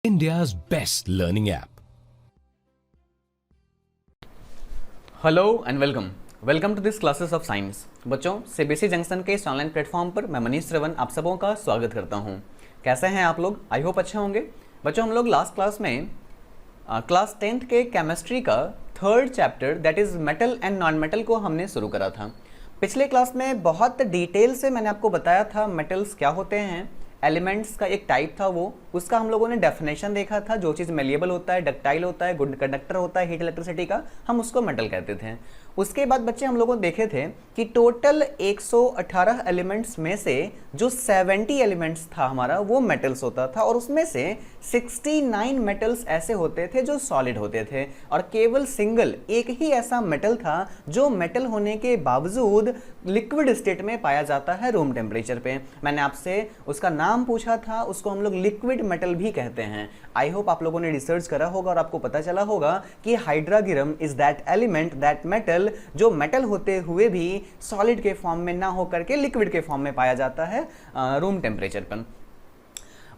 India's best learning app. Hello and welcome to this classes of science. बच्चों, CBSE junction के इस online platform पर मैं मनीष श्रवण आप सबों का स्वागत करता हूं। कैसे हैं आप लोग? आई होप अच्छे होंगे। बच्चों, हम लोग लास्ट क्लास में क्लास 10th के केमिस्ट्री का third chapter that is metal and non metal को हमने शुरू करा था। पिछले क्लास में बहुत डिटेल से मैंने आपको बताया था मेटल्स क्या होते हैं, एलिमेंट्स का एक टाइप था वो, उसका हम लोगों ने डेफिनेशन देखा था। जो चीज़ मेलिएबल होता है, डक्टाइल होता है, गुड कंडक्टर होता है हीट इलेक्ट्रिसिटी का, हम उसको मेटल कहते थे। उसके बाद बच्चे हम लोगों ने देखे थे कि टोटल 118 एलिमेंट्स में से जो 70 एलिमेंट्स था हमारा वो मेटल्स होता था, और उसमें से 69 मेटल्स ऐसे होते थे जो सॉलिड होते थे, और केवल सिंगल एक ही ऐसा मेटल था जो मेटल होने के बावजूद लिक्विड स्टेट में पाया जाता है रूम टेम्परेचर पे। मैंने आपसे उसका नाम पूछा था, उसको हम लोग लिक्विड मेटल भी कहते हैं। आई होप आप लोगों ने रिसर्च करा होगा और आपको पता चला होगा कि hydrargyrum is that element, that metal जो मेटल होते हुए भी सॉलिड के फॉर्म में ना होकर के लिक्विड के फॉर्म में पाया जाता है रूम टेम्परेचर पर।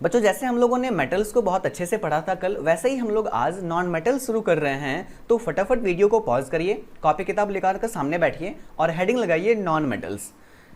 बच्चों, जैसे हम लोगों ने मेटल्स को बहुत अच्छे से पढ़ा था कल, वैसे ही हम लोग आज नॉन मेटल शुरू कर रहे हैं। तो फटाफट वीडियो को पॉज करिए, कॉपी किताब लेकर कर सामने बैठिए और हेडिंग लगाइए नॉन मेटल्स।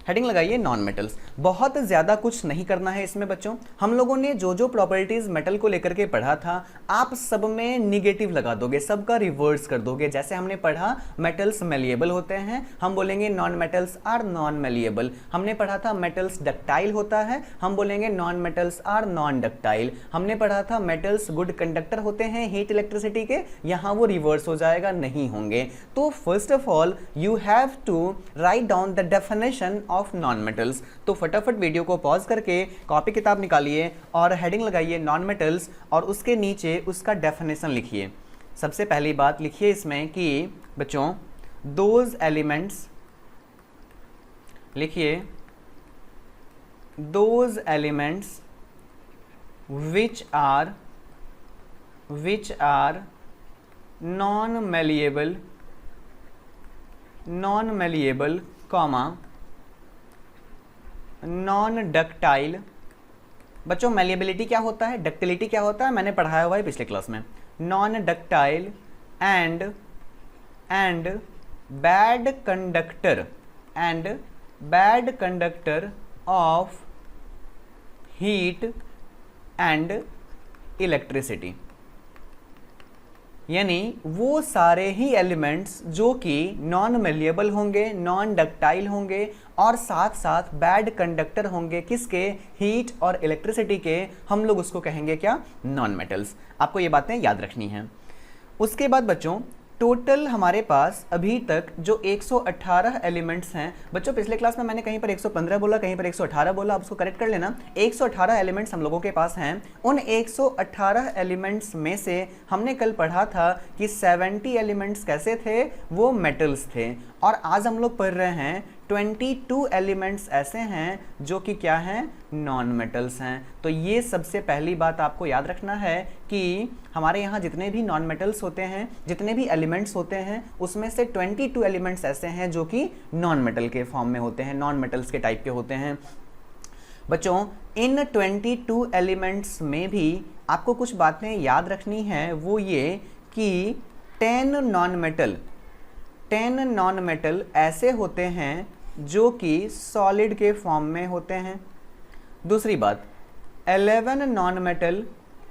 हेडिंग लगाइए नॉन मेटल्स। बहुत ज़्यादा कुछ नहीं करना है इसमें बच्चों। हम लोगों ने जो जो प्रॉपर्टीज़ मेटल को लेकर के पढ़ा था, आप सब में निगेटिव लगा दोगे, सबका रिवर्स कर दोगे। जैसे हमने पढ़ा मेटल्स मेलिएबल होते हैं, हम बोलेंगे non metals are non malleable. हमने पढ़ा था मेटल्स डक्टाइल होता है, हम बोलेंगे non metals are non ductile. हमने पढ़ा था मेटल्स गुड कंडक्टर होते हैं हीट इलेक्ट्रिसिटी के, यहाँ वो रिवर्स हो जाएगा, नहीं होंगे। तो first of all you have to write down the definition of non metals. तो फटाफट वीडियो को पॉज करके कॉपी किताब निकालिए और हेडिंग लगाइए नॉन मेटल्स, और उसके नीचे उसका डेफिनेशन लिखिए। सबसे पहली बात लिखिए इसमें कि बच्चों दोज एलिमेंट्स, लिखिए those elements which are non malleable comma non ductile. बच्चों, मेलिएबिलिटी क्या होता है, डक्टिलिटी क्या होता है, मैंने पढ़ाया हुआ है पिछले क्लास में। Non ductile and bad conductor of heat and electricity. यानी वो सारे ही एलिमेंट्स जो कि नॉन मेलिएबल होंगे, नॉन डक्टाइल होंगे और साथ साथ बैड कंडक्टर होंगे, किसके? हीट और इलेक्ट्रिसिटी के, हम लोग उसको कहेंगे क्या? Non metals. आपको ये बातें याद रखनी हैं। उसके बाद बच्चों टोटल हमारे पास अभी तक जो 118 एलिमेंट्स हैं, बच्चों पिछले क्लास में मैंने कहीं पर 115 बोला, कहीं पर 118 बोला, आप उसको करेक्ट कर लेना। 118 एलिमेंट्स हम लोगों के पास हैं। उन 118 एलिमेंट्स में से हमने कल पढ़ा था कि 70 एलिमेंट्स कैसे थे? वो मेटल्स थे। और आज हम लोग पढ़ रहे हैं 22 एलिमेंट्स ऐसे हैं जो कि क्या हैं? नॉन मेटल्स हैं। तो ये सबसे पहली बात आपको याद रखना है कि हमारे यहाँ जितने भी नॉन मेटल्स होते हैं, जितने भी एलिमेंट्स होते हैं, उसमें से 22 एलिमेंट्स ऐसे हैं जो कि नॉन मेटल के फॉर्म में होते हैं, नॉन मेटल्स के टाइप के होते हैं। बच्चों, इन 22 एलिमेंट्स में भी आपको कुछ बातें याद रखनी है, वो ये कि 10 नॉन मेटल ऐसे होते हैं जो कि सॉलिड के फॉर्म में होते हैं। दूसरी बात, 11 नॉन मेटल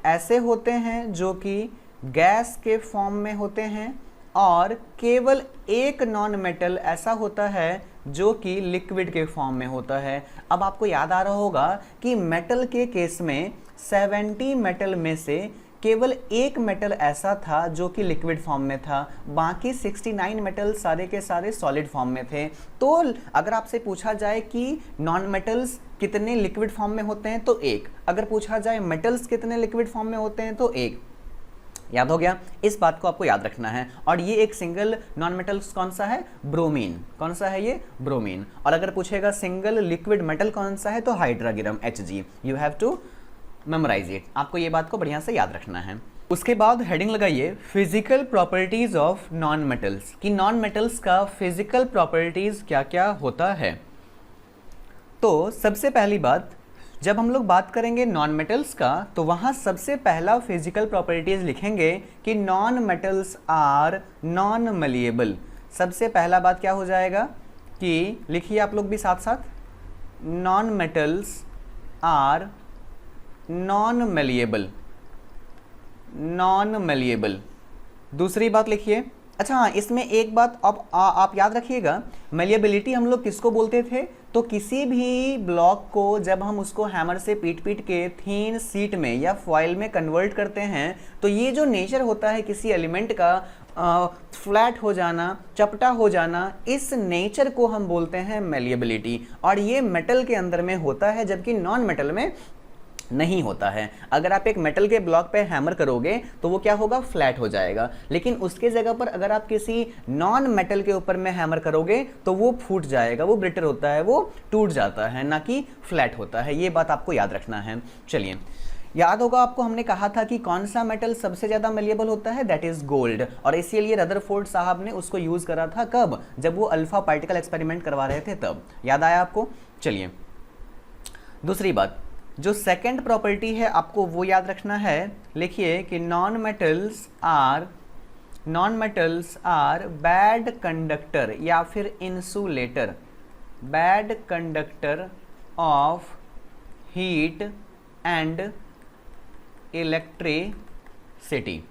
ऐसे होते हैं जो कि गैस के फॉर्म में होते हैं, और केवल एक नॉन मेटल ऐसा होता है जो कि लिक्विड के फॉर्म में होता है। अब आपको याद आ रहा होगा कि मेटल के केस में 70 मेटल में से केवल एक मेटल ऐसा था जो कि लिक्विड फॉर्म में था, बाकी 69 मेटल सारे के सारे सॉलिड फॉर्म में थे। तो अगर आपसे पूछा जाए कि नॉन मेटल्स कितने लिक्विड फॉर्म में होते हैं तो एक, अगर पूछा जाए मेटल्स कितने लिक्विड फॉर्म में होते हैं तो एक। याद हो गया? इस बात को आपको याद रखना है। और ये एक सिंगल नॉन मेटल्स कौन सा है? ब्रोमीन। कौन सा है ये? ब्रोमीन। और अगर पूछेगा सिंगल लिक्विड मेटल कौन सा है तो hydrargyrum, Hg। You have to memorise it. आपको ये बात को बढ़िया से याद रखना है। उसके बाद हेडिंग लगाइए physical properties of non metals, कि नॉन मेटल्स का फिजिकल प्रॉपर्टीज क्या क्या होता है। तो सबसे पहली बात, जब हम लोग बात करेंगे नॉन मेटल्स का तो वहाँ सबसे पहला फिजिकल प्रॉपर्टीज लिखेंगे कि नॉन मेटल्स आर नॉन मलिएबल। सबसे पहला बात क्या हो जाएगा कि लिखिए आप लोग भी साथ साथ, non metals are non malleable, non malleable. दूसरी बात लिखिए, अच्छा हाँ, इसमें एक बात आप याद रखिएगा, मेलिएबिलिटी हम लोग किसको बोलते थे, तो किसी भी ब्लॉक को जब हम उसको हैमर से पीट पीट के थीन सीट में या फॉइल में कन्वर्ट करते हैं तो ये जो नेचर होता है किसी एलिमेंट का फ्लैट हो जाना, चपटा हो जाना, इस नेचर को हम बोलते हैं मेलिएबिलिटी। और ये मेटल के अंदर में होता है जबकि नॉन मेटल में नहीं होता है। अगर आप एक मेटल के ब्लॉक पे हैमर करोगे तो वो क्या होगा, फ्लैट हो जाएगा, लेकिन उसके जगह पर अगर आप किसी नॉन मेटल के ऊपर में हैमर करोगे तो वो फूट जाएगा, वो ब्रिटल होता है, वो टूट जाता है, ना कि फ्लैट होता है। ये बात आपको याद रखना है। चलिए, याद होगा आपको हमने कहा था कि कौन सा मेटल सबसे ज्यादा मेलिएबल होता है, दैट इज गोल्ड, और इसीलिए रदरफोर्ड साहब ने उसको यूज करा था कब, जब वो अल्फा पार्टिकल एक्सपेरिमेंट करवा रहे थे तब। याद आया आपको? चलिए, दूसरी बात, जो सेकंड प्रॉपर्टी है आपको वो याद रखना है। लिखिए कि non metals are bad conductor या फिर insulator, bad conductor of heat and electricity.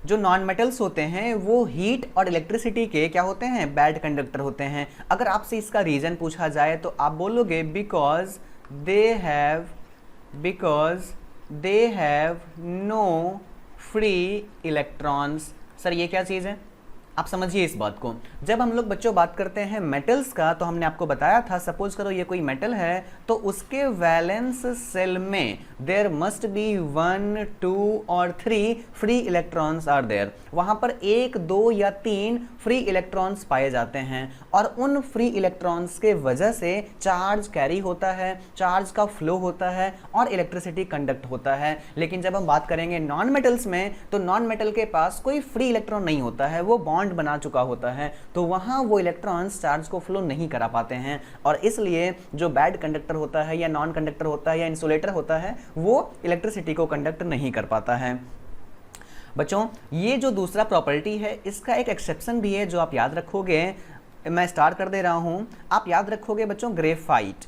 जो नॉन मेटल्स होते हैं वो हीट और इलेक्ट्रिसिटी के क्या होते हैं, बैड कंडक्टर होते हैं। अगर आपसे इसका रीजन पूछा जाए तो आप बोलोगे because they have no free electrons. Sir ये क्या चीज़ है, आप समझिए इस बात को। जब हम लोग बच्चों बात करते हैं मेटल्स का तो हमने आपको बताया था, सपोज करो ये कोई मेटल है तो उसके वैलेंस सेल में देयर मस्ट बी 1, 2 और 3 फ्री इलेक्ट्रॉन्स आर देयर। वहां पर 1, 2 या 3 फ्री इलेक्ट्रॉन्स पाए जाते हैं और उन फ्री इलेक्ट्रॉन्स के वजह से चार्ज कैरी होता है, चार्ज का फ्लो होता है और इलेक्ट्रिसिटी कंडक्ट होता है। लेकिन जब हम बात करेंगे नॉन मेटल्स में तो नॉन मेटल के पास कोई फ्री इलेक्ट्रॉन नहीं होता है, वो बॉन्ड बना चुका होता है, तो वहां वो इलेक्ट्रॉन्स चार्ज को फ्लो नहीं करा पाते हैं और इसलिए जो बैड कंडक्टर होता है या नॉन कंडक्टर होता है या इंसुलेटर होता है वो इलेक्ट्रिसिटी को कंडक्ट नहीं कर पाता है। बच्चों, ये जो दूसरा प्रॉपर्टी है इसका एक एक्सेप्शन भी है जो आप याद रखोगे। मैं स्टार्ट कर दे रहा हूं, आप याद रखोगे बच्चों, ग्रेफाइट।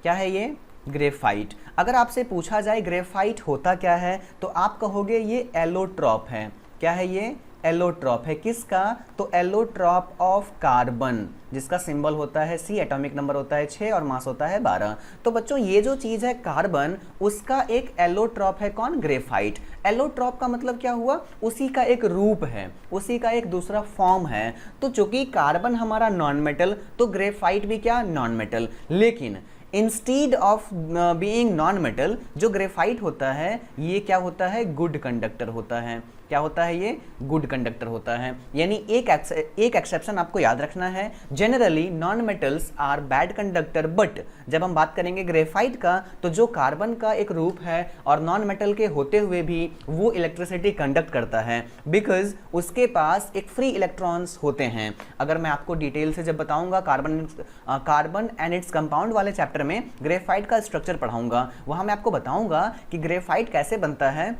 क्या है ये, ग्रेफाइट। अगर आपसे पूछा जाए ग्रेफाइट होता क्या है तो आप कहोगे ये एलोट्रॉप है। क्या है ये, एलोट्रॉप है। किसका, तो एलोट्रॉप ऑफ कार्बन, जिसका सिंबल होता है C, एटॉमिक नंबर होता है 6 और मास होता है 12। तो बच्चों ये जो चीज है कार्बन, उसका एक एलोट्रॉप है, कौन, ग्रेफाइट। एलोट्रॉप का मतलब क्या हुआ, उसी का एक रूप है, उसी का एक दूसरा फॉर्म है। तो चूंकि कार्बन हमारा नॉन मेटल तो ग्रेफाइट भी क्या, नॉन मेटल। लेकिन instead of being non metal जो ग्रेफाइट होता है ये क्या होता है, गुड कंडक्टर होता है। क्या होता है ये, गुड कंडक्टर होता है। यानी एक एक्सेप्शन आपको याद रखना है, generally non metals are bad conductor, but जब हम बात करेंगे ग्रेफाइट का तो जो कार्बन का एक रूप है और नॉन मेटल के होते हुए भी वो इलेक्ट्रिसिटी कंडक्ट करता है बिकॉज उसके पास एक फ्री इलेक्ट्रॉन्स होते हैं। अगर मैं आपको डिटेल से जब बताऊंगा कार्बन एंड इट्स कंपाउंड वाले चैप्टर में ग्रेफाइट का स्ट्रक्चर पढ़ाऊंगा, वहां मैं आपको बताऊंगा कि ग्रेफाइट कैसे बनता है।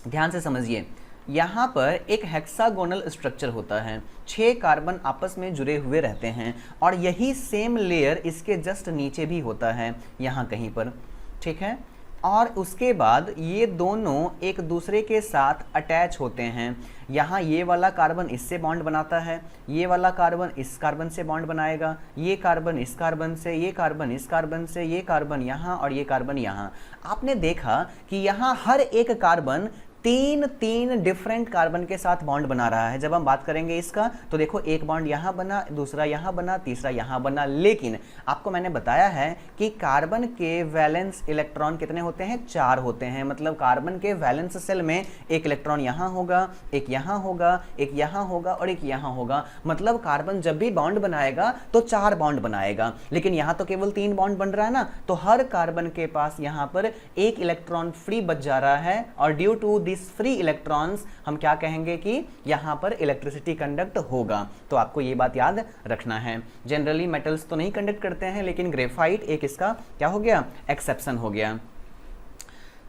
ध्यान से समझिए, यहाँ पर एक हेक्सागोनल स्ट्रक्चर होता है, 6 कार्बन आपस में जुड़े हुए रहते हैं और यही सेम लेयर इसके जस्ट नीचे भी होता है, यहाँ कहीं पर, ठीक है। और उसके बाद ये दोनों एक दूसरे के साथ अटैच होते हैं। यहाँ ये वाला कार्बन इससे बॉन्ड बनाता है, ये वाला कार्बन इस कार्बन से बॉन्ड बनाएगा, ये कार्बन इस कार्बन से, ये कार्बन इस कार्बन से, ये कार्बन यहाँ और ये कार्बन यहाँ। आपने देखा कि यहाँ हर एक कार्बन तीन डिफरेंट कार्बन के साथ बॉन्ड बना रहा है। जब हम बात करेंगे इसका तो देखो एक बॉन्ड यहाँ बना, दूसरा यहाँ बना, तीसरा यहाँ बना। लेकिन आपको मैंने बताया है कि कार्बन के वैलेंस इलेक्ट्रॉन कितने होते हैं, 4 होते हैं। मतलब कार्बन के वैलेंस सेल में एक इलेक्ट्रॉन यहाँ होगा, एक यहाँ होगा, एक यहाँ होगा और एक यहाँ होगा। मतलब कार्बन जब भी बॉन्ड बनाएगा तो 4 बॉन्ड बनाएगा, लेकिन यहाँ तो केवल 3 बॉन्ड बन रहा है ना, तो हर कार्बन के पास यहाँ पर एक इलेक्ट्रॉन फ्री बच जा रहा है और due to these free electrons हम क्या कहेंगे कि यहाँ पर इलेक्ट्रिसिटी कंडक्ट होगा। तो आपको ये बात याद रखना है। जनरली मेटल्स तो नहीं कंडक्ट करते हैं, लेकिन ग्रेफाइट एक इसका क्या हो गया, एक्सेप्शन हो गया।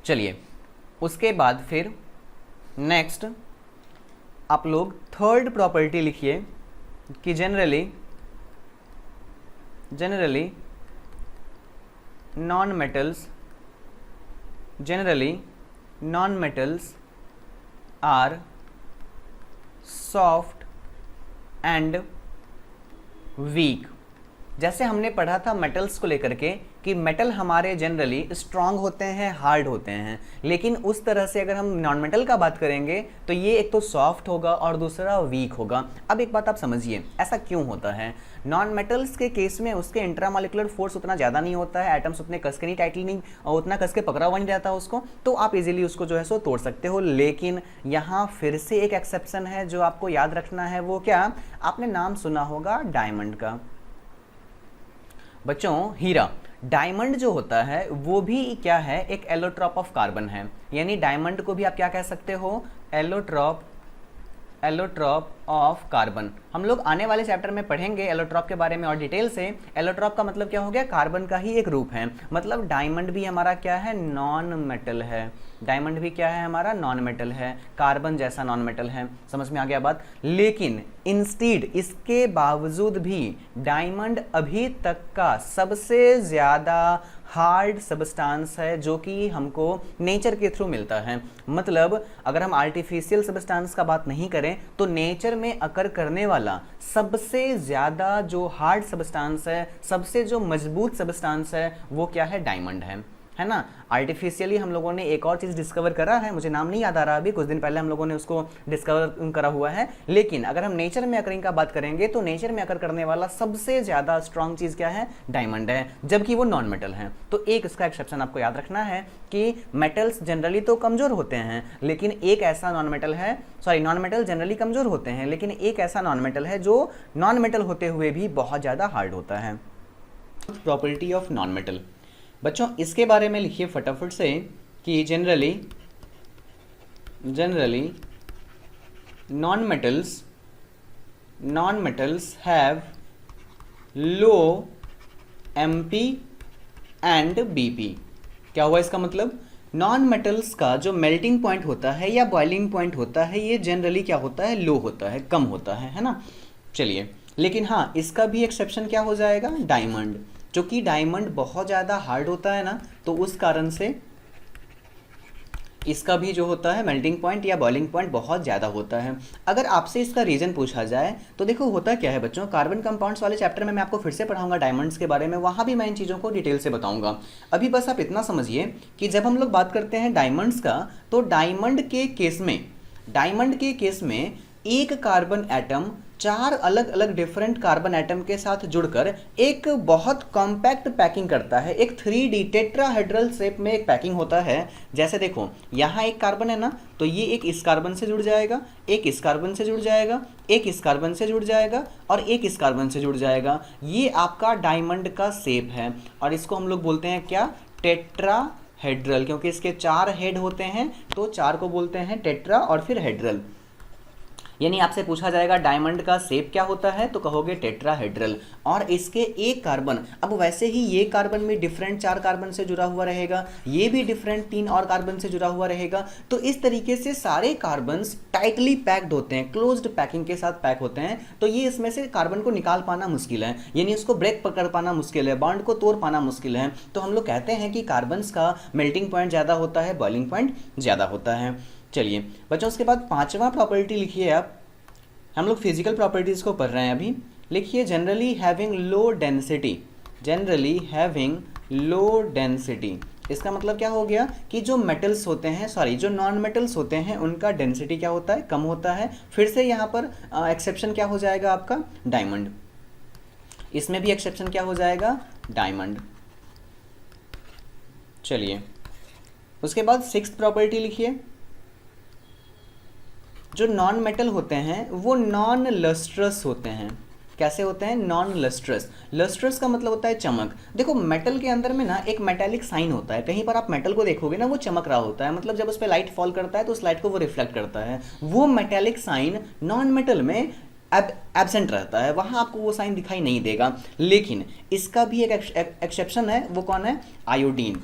चलिए उसके बाद फिर नेक्स्ट आप लोग थर्ड प्रॉपर्टी लिखिए कि generally non metals are soft and weak. जैसे हमने पढ़ा था मेटल्स को लेकर के कि मेटल हमारे जनरली स्ट्रांग होते हैं, हार्ड होते हैं, लेकिन उस तरह से अगर हम नॉन मेटल का बात करेंगे तो ये एक तो सॉफ्ट होगा और दूसरा वीक होगा। अब एक बात आप समझिए, ऐसा क्यों होता है? नॉन मेटल्स के केस में उसके इंट्रामॉलिक्यूलर फोर्स उतना ज़्यादा नहीं होता है, एटम्स उतने कस के नहीं, टाइटली नहीं, और उतना कस के पकड़ा हुआ नहीं रहता उसको, तो आप इजीली उसको जो है सो तोड़ सकते हो। लेकिन यहाँ फिर से एक एक्सेप्शन है जो आपको याद रखना है। वो क्या? आपने नाम सुना होगा डायमंड का। बच्चों हीरा, डायमंड जो होता है वो भी क्या है, एक एलोट्रॉप ऑफ कार्बन है। यानी डायमंड को भी आप क्या कह सकते हो, एलोट्रॉप ऑफ कार्बन। हम लोग आने वाले चैप्टर में पढ़ेंगे एलोट्रॉप के बारे में और डिटेल से। एलोट्रॉप का मतलब क्या हो गया, कार्बन का ही एक रूप है। मतलब डायमंड भी हमारा क्या है, नॉन मेटल है। डायमंड भी क्या है हमारा, नॉन मेटल है, कार्बन जैसा नॉन मेटल है। समझ में आ गया बात? लेकिन इंस्टीड इसके बावजूद भी डायमंड अभी तक का सबसे ज़्यादा हार्ड सब्सटेंस है जो कि हमको नेचर के थ्रू मिलता है। मतलब अगर हम आर्टिफिशियल सब्सटेंस का बात नहीं करें तो नेचर में अकर करने वाला सबसे ज़्यादा जो हार्ड सब्सटेंस है, सबसे जो मजबूत सब्सटेंस है, वो क्या है, डायमंड है ना। आर्टिफिशियली हम लोगों ने एक और चीज़ डिस्कवर करा है, मुझे नाम नहीं याद आ रहा अभी, कुछ दिन पहले हम लोगों ने उसको डिस्कवर करा हुआ है। लेकिन अगर हम नेचर में अकरिंग का बात करेंगे तो नेचर में अकर करने वाला सबसे ज़्यादा स्ट्रॉन्ग चीज़ क्या है, डायमंड है, जबकि वो नॉन मेटल है। तो एक इसका एक्सेप्शन आपको याद रखना है कि मेटल्स जनरली तो कमज़ोर होते हैं, लेकिन एक ऐसा नॉन मेटल है, नॉन मेटल जनरली कमज़ोर होते हैं, लेकिन एक ऐसा नॉन मेटल है जो नॉन मेटल होते हुए भी बहुत ज़्यादा हार्ड होता है। Property of non metal. बच्चों इसके बारे में लिखिए फटाफट से कि generally non metals have low MP and BP। क्या हुआ इसका मतलब? नॉन मेटल्स का जो मेल्टिंग पॉइंट होता है या बॉइलिंग पॉइंट होता है, ये जनरली क्या होता है, लो होता है, कम होता है ना। चलिए, लेकिन हाँ इसका भी एक्सेप्शन क्या हो जाएगा, डायमंड। क्योंकि डायमंड बहुत ज़्यादा हार्ड होता है ना, तो उस कारण से इसका भी जो होता है मेल्टिंग पॉइंट या बॉइलिंग पॉइंट बहुत ज़्यादा होता है। अगर आपसे इसका रीज़न पूछा जाए तो देखो होता क्या है बच्चों, कार्बन कंपाउंड्स वाले चैप्टर में मैं आपको फिर से पढ़ाऊंगा डायमंड्स के बारे में, वहाँ भी मैं इन चीज़ों को डिटेल से बताऊंगा। अभी बस आप इतना समझिए कि जब हम लोग बात करते हैं डायमंड्स का, तो डायमंड के केस में एक कार्बन एटम 4 अलग अलग डिफरेंट कार्बन एटम के साथ जुड़कर एक बहुत कॉम्पैक्ट पैकिंग करता है। एक 3D टेट्राहेड्रल शेप में एक पैकिंग होता है। जैसे देखो यहाँ एक कार्बन है ना, तो ये एक इस कार्बन से जुड़ जाएगा, एक इस कार्बन से जुड़ जाएगा, एक इस कार्बन से जुड़ जाएगा और एक इस कार्बन से जुड़ जाएगा। ये आपका डायमंड का शेप है और इसको हम लोग बोलते हैं क्या, टेट्राहेड्रल। क्योंकि इसके 4 हेड होते हैं तो 4 को बोलते हैं टेट्रा और फिर हेड्रल। यानी आपसे पूछा जाएगा डायमंड का शेप क्या होता है, तो कहोगे टेट्राहेड्रल। और इसके एक कार्बन, अब वैसे ही ये कार्बन भी डिफरेंट 4 कार्बन से जुड़ा हुआ रहेगा, ये भी डिफरेंट 3 और कार्बन से जुड़ा हुआ रहेगा। तो इस तरीके से सारे कार्बन्स टाइटली पैक्ड होते हैं, क्लोज्ड पैकिंग के साथ पैक होते हैं। तो ये इसमें से कार्बन को निकाल पाना मुश्किल है, यानी उसको ब्रेक कर पाना मुश्किल है, बॉन्ड को तोड़ पाना मुश्किल है। तो हम लोग कहते हैं कि कार्बन्स का मेल्टिंग पॉइंट ज़्यादा होता है, बॉइलिंग पॉइंट ज़्यादा होता है। चलिए बच्चों, उसके बाद 5वां प्रॉपर्टी लिखिए आप। हम लोग फिजिकल प्रॉपर्टीज़ को पढ़ रहे हैं अभी। लिखिए जनरली हैविंग लो डेंसिटी। इसका मतलब क्या हो गया कि जो मेटल्स होते हैं, जो नॉन मेटल्स होते हैं, उनका डेंसिटी क्या होता है, कम होता है। फिर से यहाँ पर एक्सेप्शन क्या हो जाएगा आपका, डायमंड। इसमें भी एक्सेप्शन क्या हो जाएगा, डायमंड। चलिए उसके बाद 6th प्रॉपर्टी लिखिए। जो नॉन मेटल होते हैं वो नॉन लस्ट्रस होते हैं। कैसे होते हैं? Non lustrous. लस्ट्रस का मतलब होता है चमक। देखो मेटल के अंदर में ना एक मेटेलिक साइन होता है, कहीं पर आप मेटल को देखोगे ना वो चमक रहा होता है, मतलब जब उस पर लाइट फॉल करता है तो उस लाइट को वो रिफ्लेक्ट करता है। वो मेटेलिक साइन नॉन मेटल में एब्सेंट रहता है, वहाँ आपको वो साइन दिखाई नहीं देगा। लेकिन इसका भी एक एक्सेप्शन है, वो कौन है? आयोडीन।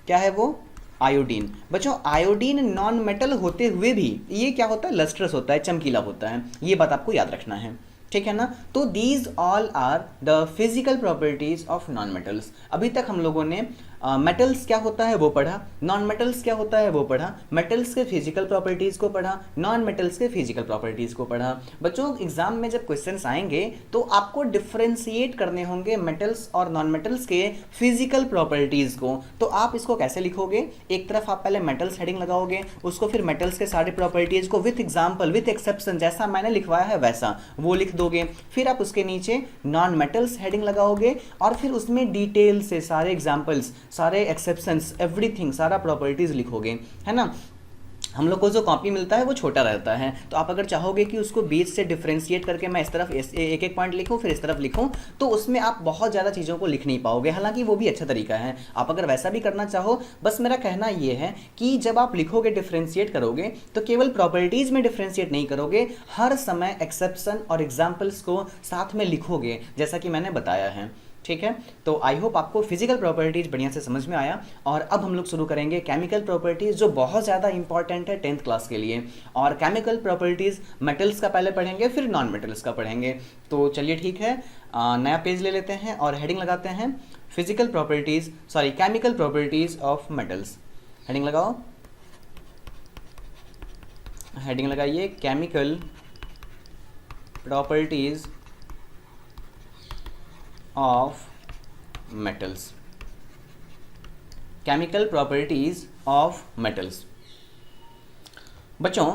क्या है वो? आयोडीन। बच्चों आयोडीन नॉन मेटल होते हुए भी ये क्या होता है? लस्ट्रस होता है, चमकीला होता है। ये बात आपको याद रखना है, ठीक है ना? तो these all are the physical properties of non metals. अभी तक हम लोगों ने मेटल्स क्या होता है वो पढ़ा, नॉन मेटल्स क्या होता है वो पढ़ा, मेटल्स के फिजिकल प्रॉपर्टीज को पढ़ा, नॉन मेटल्स के फिजिकल प्रॉपर्टीज को पढ़ा। बच्चों एग्जाम में जब क्वेश्चंस आएंगे तो आपको डिफ्रेंशिएट करने होंगे मेटल्स और नॉन मेटल्स के फिजिकल प्रॉपर्टीज को। तो आप इसको कैसे लिखोगे? एक तरफ आप पहले मेटल्स हेडिंग लगाओगे, उसको फिर मेटल्स के सारे प्रॉपर्टीज को विथ एग्जाम्पल विथ एक्सेप्शन जैसा मैंने लिखवाया है वैसा वो लिख दोगे। फिर आप उसके नीचे नॉन मेटल्स हेडिंग लगाओगे और फिर उसमें डिटेल से सारे एग्जाम्पल्स, सारे एक्सेप्शंस, एवरीथिंग, सारा प्रॉपर्टीज लिखोगे, है ना? हम लोग को जो कॉपी मिलता है वो छोटा रहता है, तो आप अगर चाहोगे कि उसको बीच से डिफ्रेंशिएट करके मैं इस तरफ एक एक पॉइंट लिखूं फिर इस तरफ लिखूं, तो उसमें आप बहुत ज़्यादा चीज़ों को लिख नहीं पाओगे। हालांकि वो भी अच्छा तरीका है, आप अगर वैसा भी करना चाहो। बस मेरा कहना ये है कि जब आप लिखोगे, डिफ्रेंशिएट करोगे, तो केवल प्रॉपर्टीज़ में डिफ्रेंशिएट नहीं करोगे, हर समय एक्सेप्शन और एग्जाम्पल्स को साथ में लिखोगे, जैसा कि मैंने बताया है, ठीक है? तो आई होप आपको फिजिकल प्रॉपर्टीज बढ़िया से समझ में आया। और अब हम लोग शुरू करेंगे केमिकल प्रॉपर्टीज, जो बहुत ज़्यादा इंपॉर्टेंट है 10th क्लास के लिए। और केमिकल प्रॉपर्टीज मेटल्स का पहले पढ़ेंगे, फिर नॉन मेटल्स का पढ़ेंगे। तो चलिए ठीक है, नया पेज ले लेते हैं और हेडिंग लगाते हैं physical properties, sorry chemical properties of metals. Heading लगाओ, हेडिंग लगाइए chemical properties of metals. Chemical properties of metals. बच्चों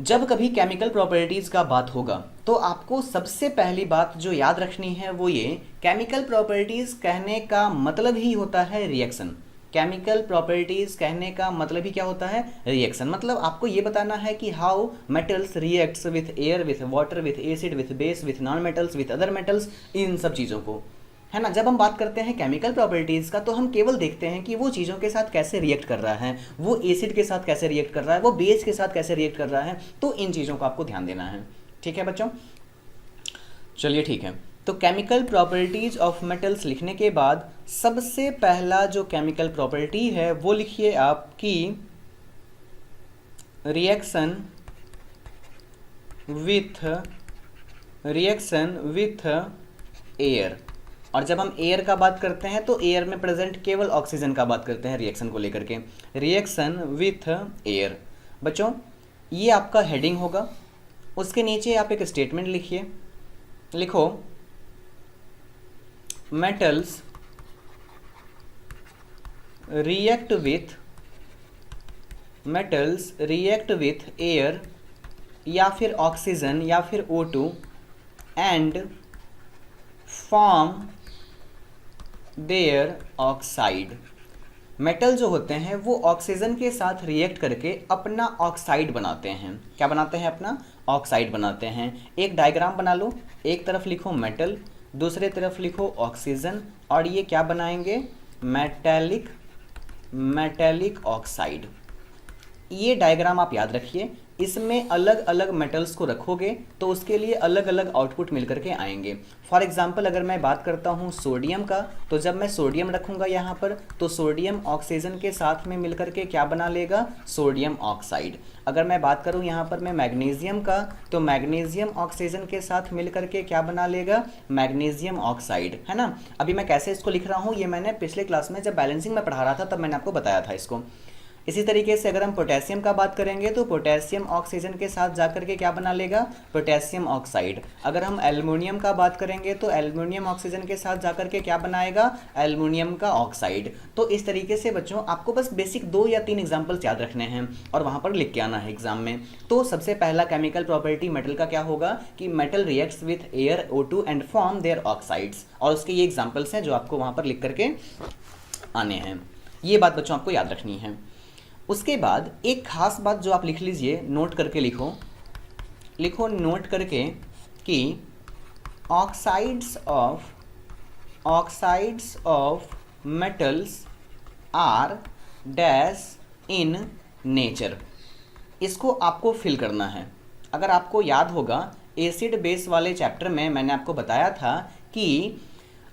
जब कभी केमिकल प्रॉपर्टीज का बात होगा तो आपको सबसे पहली बात जो याद रखनी है वो ये, केमिकल प्रॉपर्टीज कहने का मतलब ही होता है रिएक्शन। केमिकल प्रॉपर्टीज कहने का मतलब ही क्या होता है? रिएक्शन। मतलब आपको ये बताना है कि how metals reacts with air, with water, with acid, with base, with non metals, with other metals, इन सब चीज़ों को, है ना? जब हम बात करते हैं केमिकल प्रॉपर्टीज़ का तो हम केवल देखते हैं कि वो चीज़ों के साथ कैसे रिएक्ट कर रहा है, वो एसिड के साथ कैसे रिएक्ट कर रहा है, वो बेस के साथ कैसे रिएक्ट कर रहा है। तो इन चीज़ों को आपको ध्यान देना है, ठीक है बच्चों? चलिए ठीक है, तो केमिकल प्रॉपर्टीज ऑफ मेटल्स लिखने के बाद सबसे पहला जो केमिकल प्रॉपर्टी है वो लिखिए आप कि रिएक्शन विथ एयर। और जब हम एयर का बात करते हैं तो एयर में प्रेजेंट केवल ऑक्सीजन का बात करते हैं रिएक्शन को लेकर के, रिएक्शन विथ एयर। बच्चों ये आपका हेडिंग होगा, उसके नीचे आप एक स्टेटमेंट लिखिए, लिखो मेटल्स रिएक्ट विथ एयर या फिर ऑक्सीजन या फिर O2 and form their oxide. Metal जो होते हैं वो ऑक्सीजन के साथ रिएक्ट करके अपना ऑक्साइड बनाते हैं। क्या बनाते हैं? अपना ऑक्साइड बनाते हैं। एक डायग्राम बना लो, एक तरफ लिखो मेटल, दूसरे तरफ लिखो ऑक्सीजन, और ये क्या बनाएंगे? Metallic oxide. ये डायग्राम आप याद रखिए, इसमें अलग अलग मेटल्स को रखोगे तो उसके लिए अलग अलग आउटपुट मिल करके आएंगे। फॉर एग्जांपल अगर मैं बात करता हूँ सोडियम का, तो जब मैं सोडियम रखूँगा यहाँ पर तो सोडियम ऑक्सीजन के साथ में मिल करके क्या बना लेगा? Sodium oxide. अगर मैं बात करूँ यहाँ पर मैं मैग्नीशियम का, तो मैग्नीशियम ऑक्सीजन के साथ मिल करके क्या बना लेगा? मैग्नीशियम ऑक्साइड, है ना? अभी मैं कैसे इसको लिख रहा हूँ ये मैंने पिछले क्लास में जब बैलेंसिंग में पढ़ा रहा था तब मैंने आपको बताया था इसको। इसी तरीके से अगर हम पोटेशियम का बात करेंगे तो पोटेशियम ऑक्सीजन के साथ जाकर के क्या बना लेगा? Potassium oxide. अगर हम एल्युमिनियम का बात करेंगे तो एल्युमिनियम ऑक्सीजन के साथ जाकर के क्या बनाएगा? एल्युमिनियम का ऑक्साइड। तो इस तरीके से बच्चों आपको बस बेसिक 2 या 3 एग्जाम्पल्स याद रखने हैं और वहाँ पर लिख के आना है एग्जाम में। तो सबसे पहला केमिकल प्रॉपर्टी मेटल का क्या होगा कि metal reacts with air O2 and form their oxides, और उसके ये एग्जाम्पल्स हैं जो आपको वहाँ पर लिख करके आने हैं। ये बात बच्चों आपको याद रखनी है। उसके बाद एक खास बात जो आप लिख लीजिए, नोट करके लिखो नोट करके कि oxides of metals are dash in nature. इसको आपको फिल करना है। अगर आपको याद होगा एसिड बेस वाले चैप्टर में मैंने आपको बताया था कि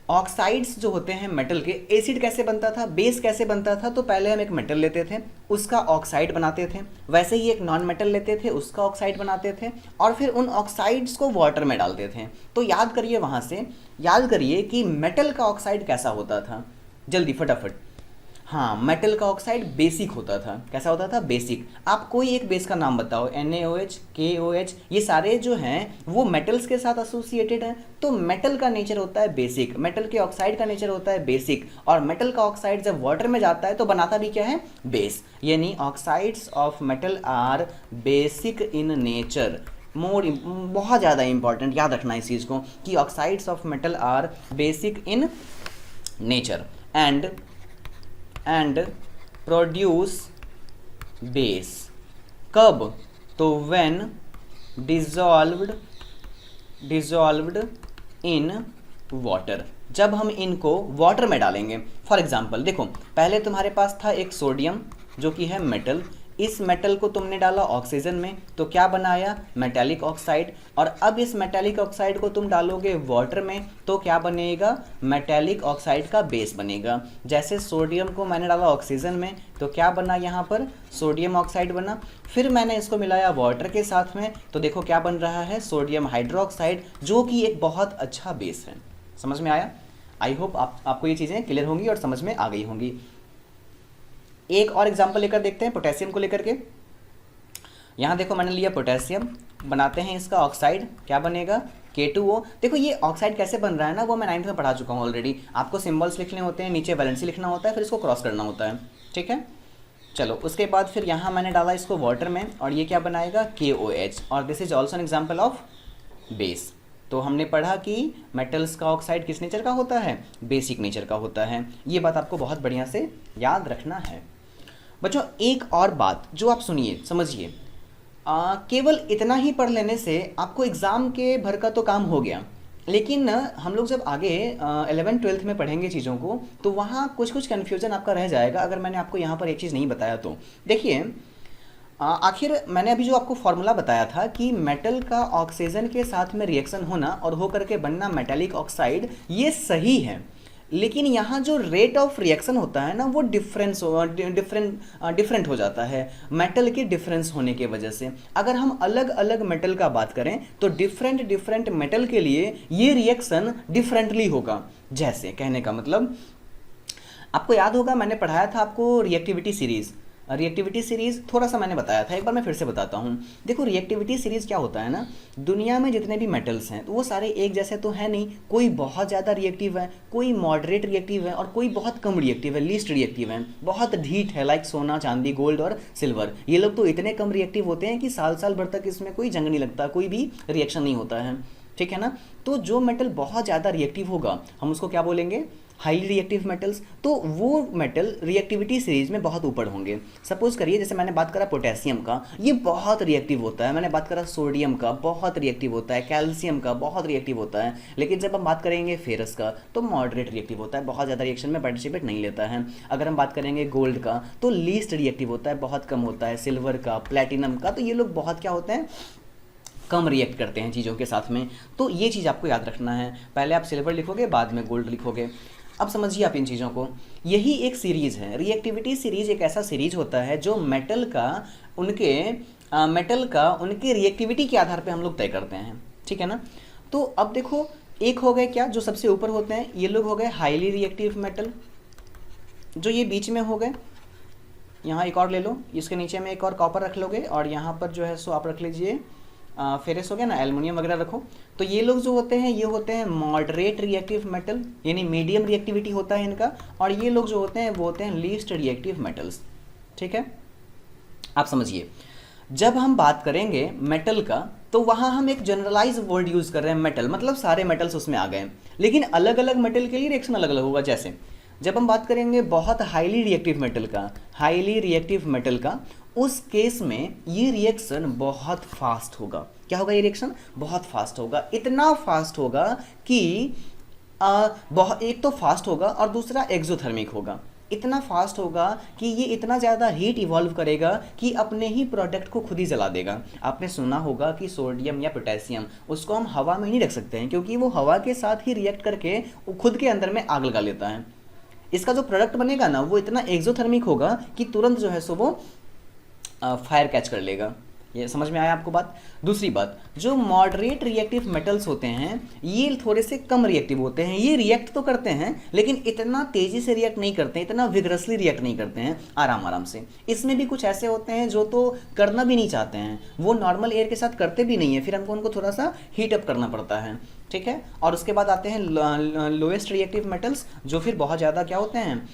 ऑक्साइड्स जो होते हैं मेटल के, एसिड कैसे बनता था, बेस कैसे बनता था, तो पहले हम एक मेटल लेते थे उसका ऑक्साइड बनाते थे, वैसे ही एक नॉन मेटल लेते थे उसका ऑक्साइड बनाते थे और फिर उन ऑक्साइड्स को वाटर में डालते थे। तो याद करिए, वहाँ से याद करिए कि मेटल का ऑक्साइड कैसा होता था, जल्दी फटाफट। हाँ, मेटल का ऑक्साइड बेसिक होता था। कैसा होता था? बेसिक। आप कोई एक बेस का नाम बताओ, NaOH, KOH, ये सारे जो हैं वो मेटल्स के साथ एसोसिएटेड हैं। तो मेटल का नेचर होता है बेसिक, मेटल के ऑक्साइड का नेचर होता है बेसिक, और मेटल का ऑक्साइड जब वाटर में जाता है तो बनाता भी क्या है? बेस। यानी oxides of metal are basic in nature. बहुत ज़्यादा इंपॉर्टेंट, याद रखना इस चीज़ को कि oxides of metal are basic in nature and produce base. कब? तो व्हेन डिजॉल्व्ड इन वाटर, जब हम इनको वाटर में डालेंगे। फॉर एग्जाम्पल देखो, पहले तुम्हारे पास था एक सोडियम जो कि है मेटल, इस मेटल को तुमने डाला ऑक्सीजन में तो क्या बनाया? Metallic oxide. और अब इस मेटालिक ऑक्साइड को तुम डालोगे वाटर में तो क्या बनेगा? मेटालिक ऑक्साइड का बेस बनेगा। जैसे सोडियम को मैंने डाला ऑक्सीजन में तो क्या बना? यहाँ पर सोडियम ऑक्साइड बना। फिर मैंने इसको मिलाया वाटर के साथ में तो देखो क्या बन रहा है? सोडियम हाइड्रोक्साइड, जो कि एक बहुत अच्छा बेस है। समझ में आया? आई होप आपको ये चीज़ें क्लियर होंगी और समझ में आ गई होंगी। एक और एग्जांपल लेकर देखते हैं पोटेशियम को लेकर के। यहाँ देखो मैंने लिया पोटेशियम, बनाते हैं इसका ऑक्साइड, क्या बनेगा? K2O। देखो ये ऑक्साइड कैसे बन रहा है ना, वो मैं 9th में पढ़ा चुका हूँ ऑलरेडी। आपको सिंबल्स लिखने होते हैं, नीचे वैलेंसी लिखना होता है, फिर इसको क्रॉस करना होता है, ठीक है। चलो उसके बाद फिर यहाँ मैंने डाला इसको वाटर में और ये क्या बनाएगा? KOH। और this is also an example of base. तो हमने पढ़ा कि मेटल्स का ऑक्साइड किस नेचर का होता है? बेसिक नेचर का होता है। ये बात आपको बहुत बढ़िया से याद रखना है। बच्चों एक और बात जो आप सुनिए, समझिए, केवल इतना ही पढ़ लेने से आपको एग्ज़ाम के भर का तो काम हो गया, लेकिन हम लोग जब आगे 11th 12th में पढ़ेंगे चीज़ों को तो वहाँ कुछ कन्फ्यूज़न आपका रह जाएगा अगर मैंने आपको यहाँ पर एक चीज़ नहीं बताया तो। देखिए आखिर मैंने अभी जो आपको फॉर्मूला बताया था कि मेटल का ऑक्सीजन के साथ में रिएक्शन होना और हो करके बनना मेटालिक ऑक्साइड, ये सही है, लेकिन यहाँ जो रेट ऑफ रिएक्शन होता है ना वो डिफरेंट हो जाता है मेटल के डिफरेंस होने के वजह से। अगर हम अलग अलग मेटल का बात करें तो डिफरेंट मेटल के लिए ये रिएक्शन डिफरेंटली होगा। जैसे कहने का मतलब, आपको याद होगा मैंने पढ़ाया था आपको रिएक्टिविटी सीरीज़ थोड़ा सा मैंने बताया था, एक बार मैं फिर से बताता हूँ। देखो रिएक्टिविटी सीरीज़ क्या होता है ना, दुनिया में जितने भी मेटल्स हैं तो वो सारे एक जैसे तो है नहीं, कोई बहुत ज़्यादा रिएक्टिव है, कोई मॉडरेट रिएक्टिव है और कोई बहुत कम रिएक्टिव है, लीस्ट रिएक्टिव है, बहुत ढीठ है, लाइक सोना, चांदी, गोल्ड और सिल्वर। ये लोग तो इतने कम रिएक्टिव होते हैं कि साल भर तक इसमें कोई जंग नहीं लगता, कोई भी रिएक्शन नहीं होता है, ठीक है ना। तो जो मेटल बहुत ज़्यादा रिएक्टिव होगा हम उसको क्या बोलेंगे? Highly reactive metals. तो वो मेटल रिएक्टिविटी सीरीज में बहुत ऊपर होंगे। सपोज करिए जैसे मैंने बात करा पोटेशियम का, ये बहुत रिएक्टिव होता है, मैंने बात करा सोडियम का, बहुत रिएक्टिव होता है, कैल्शियम का बहुत रिएक्टिव होता है, लेकिन जब हम बात करेंगे फेरस का तो मॉडरेट रिएक्टिव होता है, बहुत ज़्यादा रिएक्शन में पार्टिसिपेट नहीं लेता है। अगर हम बात करेंगे गोल्ड का तो लीस्ट रिएक्टिव होता है, बहुत कम होता है। सिल्वर का, प्लेटिनम का, तो ये लोग बहुत क्या होते हैं? कम रिएक्ट करते हैं चीज़ों के साथ में। तो ये चीज़ आपको याद रखना है, पहले आप सिल्वर लिखोगे बाद में गोल्ड लिखोगे। अब समझिए आप इन चीज़ों को, यही एक सीरीज़ है। रिएक्टिविटी सीरीज एक ऐसा सीरीज होता है जो मेटल का उनके रिएक्टिविटी के आधार पे हम लोग तय करते हैं, ठीक है ना। तो अब देखो एक हो गए क्या, जो सबसे ऊपर होते हैं ये लोग हो गए हाईली रिएक्टिव मेटल, जो ये बीच में हो गए। यहाँ एक और ले लो, इसके नीचे में एक और कॉपर रख लोगे और यहाँ पर जो है सो आप रख लीजिए फेरस हो गया ना, एल्युमिनियम वगैरह रखो। तो ये लोग जो होते हैं ये होते हैं मॉडरेट रिएक्टिव मेटल, यानी मीडियम रिएक्टिविटी होता है इनका। और ये लोग जो होते हैं वो होते हैं लीस्ट रिएक्टिव मेटल्स, ठीक है। आप समझिए जब हम बात करेंगे मेटल का तो वहाँ हम एक जनरलाइज वर्ड यूज़ कर रहे हैं मेटल, मतलब सारे मेटल्स उसमें आ गए, लेकिन अलग अलग मेटल के लिए रिएक्शन अलग अलग होगा। जैसे जब हम बात करेंगे बहुत हाईली रिएक्टिव मेटल का, उस केस में ये रिएक्शन बहुत फास्ट होगा। क्या होगा? ये रिएक्शन बहुत फास्ट होगा, इतना फास्ट होगा कि बहुत, एक तो फास्ट होगा और दूसरा एक्सोथर्मिक होगा। इतना फास्ट होगा कि ये इतना ज़्यादा हीट इवॉल्व करेगा कि अपने ही प्रोडक्ट को खुद ही जला देगा। आपने सुना होगा कि सोडियम या पोटेशियम, उसको हम हवा में नहीं रख सकते हैं क्योंकि वो हवा के साथ ही रिएक्ट करके वो खुद के अंदर में आग लगा लेता है। इसका जो प्रोडक्ट बनेगा ना वो इतना एक्सोथर्मिक होगा कि तुरंत जो है सो वो फायर कैच कर लेगा। ये समझ में आया आपको बात? दूसरी बात, जो मॉडरेट रिएक्टिव मेटल्स होते हैं ये थोड़े से कम रिएक्टिव होते हैं। ये रिएक्ट तो करते हैं लेकिन इतना तेज़ी से रिएक्ट नहीं करते हैं, इतना विग्रसली रिएक्ट नहीं करते हैं, आराम आराम से। इसमें भी कुछ ऐसे होते हैं जो तो करना भी नहीं चाहते हैं, वो नॉर्मल एयर के साथ करते भी नहीं है, फिर हमको उनको थोड़ा सा हीट अप करना पड़ता है, ठीक है। और उसके बाद आते हैं लोएस्ट रिएक्टिव मेटल्स, जो फिर बहुत ज़्यादा क्या होते हैं,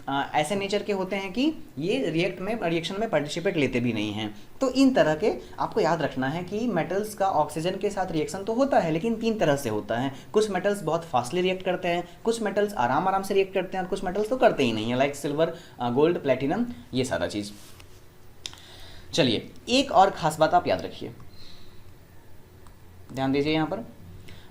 ऐसे नेचर के होते हैं कि ये रिएक्शन में पार्टिसिपेट लेते भी नहीं हैं। तो इन तरह के आपको याद रखना है कि मेटल्स का ऑक्सीजन के साथ रिएक्शन तो होता है लेकिन 3 तरह से होता है। कुछ मेटल्स बहुत फास्टली रिएक्ट करते हैं, कुछ मेटल्स आराम आराम से रिएक्ट करते हैं और कुछ मेटल्स तो करते ही नहीं है, लाइक सिल्वर, गोल्ड, प्लेटिनम, ये सारा चीज़। चलिए, एक और ख़ास बात आप याद रखिए, ध्यान दीजिए। यहाँ पर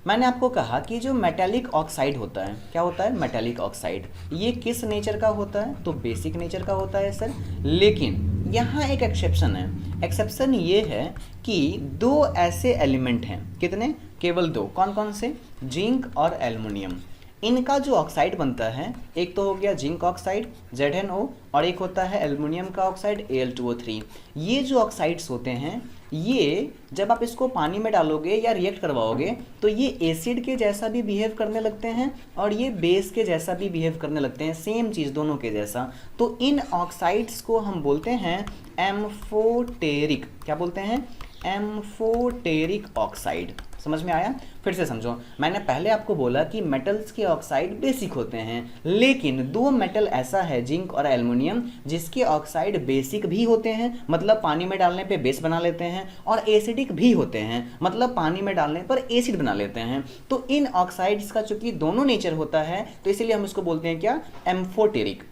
मैंने आपको कहा कि जो मेटालिक ऑक्साइड होता है, क्या होता है? मेटालिक ऑक्साइड, ये किस नेचर का होता है? तो बेसिक नेचर का होता है सर। लेकिन यहाँ एक एक्सेप्शन है। एक्सेप्शन ये है कि 2 ऐसे एलिमेंट हैं, कितने? केवल 2। कौन कौन से? जिंक और एल्युमिनियम। इनका जो ऑक्साइड बनता है, एक तो हो गया जिंक ऑक्साइड ZnO और एक होता है एल्युमिनियम का ऑक्साइड Al2O3। ये जो ऑक्साइड्स होते हैं ये जब आप इसको पानी में डालोगे या रिएक्ट करवाओगे तो ये एसिड के जैसा भी बिहेव करने लगते हैं और ये बेस के जैसा भी बिहेव करने लगते हैं, सेम चीज़ दोनों के जैसा। तो इन ऑक्साइड्स को हम बोलते हैं एम्फोटेरिक। क्या बोलते हैं? Amphoteric oxide. समझ में आया? फिर से समझो, मैंने पहले आपको बोला कि मेटल्स के ऑक्साइड बेसिक होते हैं, लेकिन 2 मेटल ऐसा है, जिंक और एल्युमिनियम, जिसके ऑक्साइड बेसिक भी होते हैं, मतलब पानी में डालने पे बेस बना लेते हैं, और एसिडिक भी होते हैं, मतलब पानी में डालने पर एसिड बना लेते हैं। तो इन ऑक्साइड्स का चूंकि दोनों नेचर होता है तो इसीलिए हम इसको बोलते हैं क्या? एम्फोटेरिक।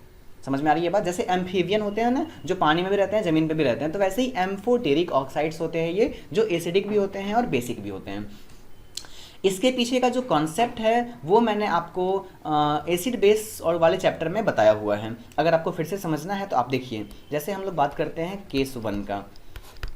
समझ में आ रही है बात? जैसे एम्फीबियन होते हैं ना, जो पानी में भी रहते हैं, जमीन पे भी रहते हैं, तो वैसे ही एम्फोटेरिक ऑक्साइड्स होते हैं ये, जो एसिडिक भी होते हैं और बेसिक भी होते हैं। इसके पीछे का जो कॉन्सेप्ट है वो मैंने आपको एसिड बेस और वाले चैप्टर में बताया हुआ है। अगर आपको फिर से समझना है तो आप देखिए, जैसे हम लोग बात करते हैं केस 1 का,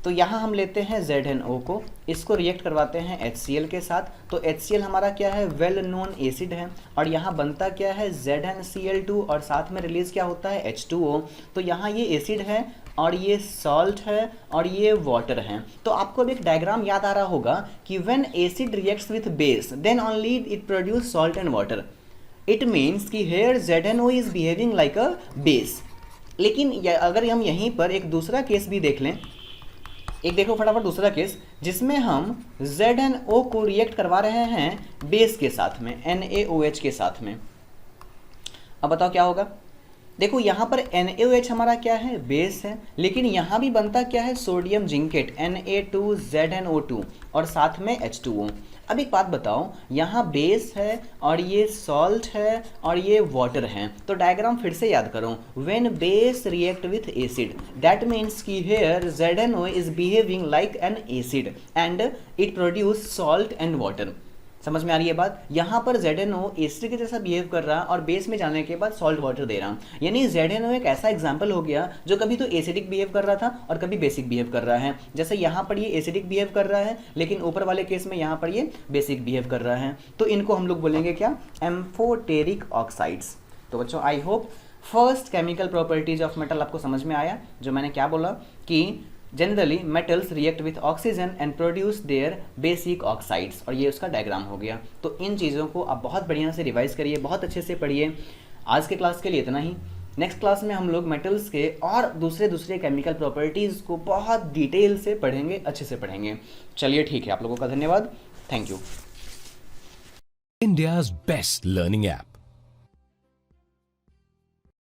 तो यहाँ हम लेते हैं ZnO को, इसको रिएक्ट करवाते हैं HCl के साथ। तो HCl हमारा क्या है? वेल नोन एसिड है, और यहाँ बनता क्या है? ZnCl2, और साथ में रिलीज क्या होता है? H2O। तो यहाँ ये एसिड है और ये सॉल्ट है और ये वाटर है। तो आपको अब एक डायग्राम याद आ रहा होगा कि when acid reacts with base then only it produce salt and water. It means कि here ZnO is behaving like a base. लेकिन अगर हम यहीं पर एक दूसरा केस भी देख लें, एक देखो फटाफट दूसरा केस, जिसमें हम ZnO को रिएक्ट करवा रहे हैं बेस के साथ में, NaOH के साथ में। अब बताओ क्या होगा? देखो यहाँ पर NaOH हमारा क्या है? बेस है, लेकिन यहाँ भी बनता क्या है? सोडियम जिंकेट Na2ZnO2 और साथ में H2O। अब एक बात बताओ, यहाँ बेस है और ये सॉल्ट है और ये वाटर है, तो डायग्राम फिर से याद करो। When base react with acid that means कि here ZnO is behaving like an acid and it produce salt and water. समझ में आ रही है बात? यहाँ पर ZnO एसिड के जैसा बिहेव कर रहा और बेस में जाने के बाद सॉल्ट वाटर दे रहा, यानी ZnO एक ऐसा एग्जाम्पल हो गया जो कभी तो एसिडिक बिहेव कर रहा था और कभी बेसिक बिहेव कर रहा है। जैसे यहाँ पर ये एसिडिक बिहेव कर रहा है, लेकिन ऊपर वाले केस में यहाँ पर ये बेसिक बिहेव कर रहा है। तो इनको हम लोग बोलेंगे क्या? Amphoteric oxides. तो बच्चों I hope first chemical properties of metal आपको समझ में आया। जो मैंने क्या बोला कि generally metals react with oxygen and produce their basic oxides, और ये उसका डायग्राम हो गया। तो इन चीज़ों को आप बहुत बढ़िया से रिवाइज करिए, बहुत अच्छे से पढ़िए। आज के क्लास के लिए इतना ही। नेक्स्ट क्लास में हम लोग मेटल्स के और दूसरे केमिकल प्रॉपर्टीज़ को बहुत डिटेल से पढ़ेंगे, अच्छे से पढ़ेंगे। चलिए ठीक है, आप लोगों का धन्यवाद, thank you. India's best learning app.